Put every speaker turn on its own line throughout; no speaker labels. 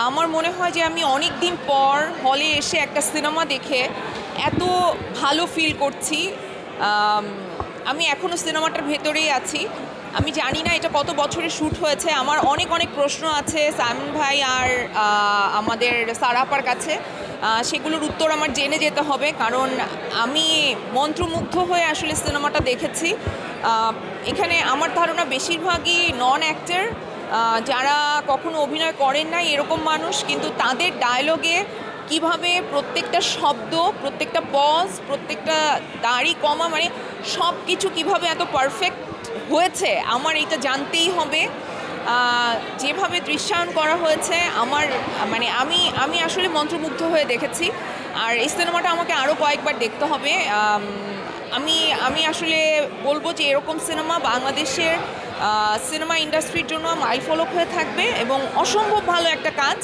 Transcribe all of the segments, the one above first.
আমার মনে হয় যে আমি অনেক দিন পর হলে এসে একটা সিনেমা দেখে এত ভালো ফিল করছি। আমি এখনও সিনেমাটার ভেতরেই আছি। আমি জানি না এটা কত বছরে শ্যুট হয়েছে। আমার অনেক অনেক প্রশ্ন আছে সাইমন ভাই আর আমাদের সারাপার কাছে। সেগুলোর উত্তর আমার জেনে যেতে হবে, কারণ আমি মন্ত্রমুগ্ধ হয়ে আসলে সিনেমাটা দেখেছি। এখানে আমার ধারণা বেশিরভাগই নন অ্যাক্টর, যারা কখনো অভিনয় করেন নাই এরকম মানুষ, কিন্তু তাদের ডায়লগে কিভাবে প্রত্যেকটা শব্দ, প্রত্যেকটা পজ, প্রত্যেকটা দাড়ি কমা, মানে সব কিছু কীভাবে এত পারফেক্ট হয়েছে আমার এটা জানতেই হবে। যেভাবে দৃশ্যায়ন করা হয়েছে আমার মানে আমি আসলে মন্ত্রমুগ্ধ হয়ে দেখেছি। আর এই সিনেমাটা আমাকে আরও কয়েকবার দেখতে হবে। আমি আসলে বলবো যে এরকম সিনেমা বাংলাদেশের সিনেমা ইন্ডাস্ট্রির জন্য মাইলফলক হয়ে থাকবে এবং অসম্ভব ভালো একটা কাজ।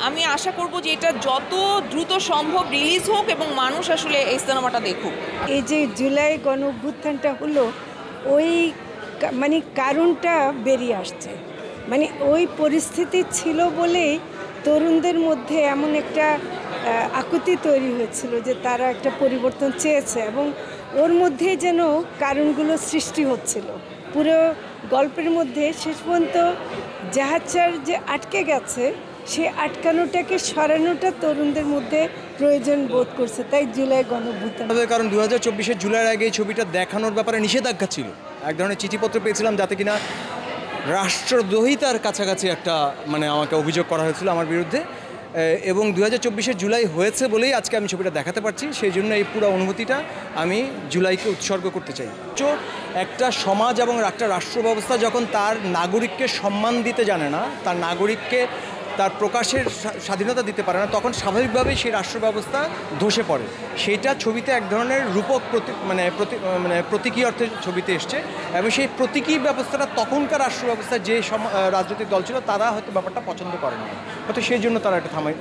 আমি আশা করব যে এটা যত দ্রুত সম্ভব রিলিজ হোক এবং মানুষ আসলে এই সিনেমাটা দেখুক।
এই যে জুলাই গণ অভ্যুত্থানটা হলো, ওই মানে কারণটা বেরিয়ে আসছে, মানে ওই পরিস্থিতি ছিল বলেই তরুণদের মধ্যে এমন একটা আকুতি তৈরি হয়েছিল যে তারা একটা পরিবর্তন চেয়েছে, এবং ওর মধ্যে যেন কারণগুলো সৃষ্টি হচ্ছিল। পুরো গল্পের মধ্যে শেষ পর্যন্ত জাহাজচার যে আটকে গেছে, সে আটকানোটাকে সরানোটা তরুণদের মধ্যে প্রয়োজন বোধ করছে, তাই জুলাই গণঅভ্যুত্থান।
কারণ 2024-এর জুলাইয়ের আগে এই ছবিটা দেখানোর ব্যাপারে নিষেধাজ্ঞা ছিল। এক ধরনের চিঠিপত্র পেয়েছিলাম যাতে কিনা রাষ্ট্রদ্রোহিতার কাছাকাছি একটা মানে আমাকে অভিযোগ করা হয়েছিল আমার বিরুদ্ধে, এবং 2024-এর জুলাই হয়েছে বলেই আজকে আমি ছবিটা দেখাতে পারছি। সেই জন্য এই পুরো অনুভূতিটা আমি জুলাইকে উৎসর্গ করতে চাই। একটা সমাজ এবং একটা রাষ্ট্র ব্যবস্থা যখন তার নাগরিককে সম্মান দিতে জানে না, তার নাগরিককে তার প্রকাশের স্বাধীনতা দিতে পারে না, তখন স্বাভাবিকভাবেই সেই রাষ্ট্র ব্যবস্থা ধসে পড়ে। সেটা ছবিতে এক ধরনের রূপক প্রতীকী অর্থে ছবিতে এসছে, এবং সেই প্রতীকী ব্যবস্থাটা তখনকার রাষ্ট্র ব্যবস্থায় যে রাজনৈতিক দল ছিল তারা হয়তো ব্যাপারটা পছন্দ করেনি, হয়তো সেই জন্য তারা এটা থামায়।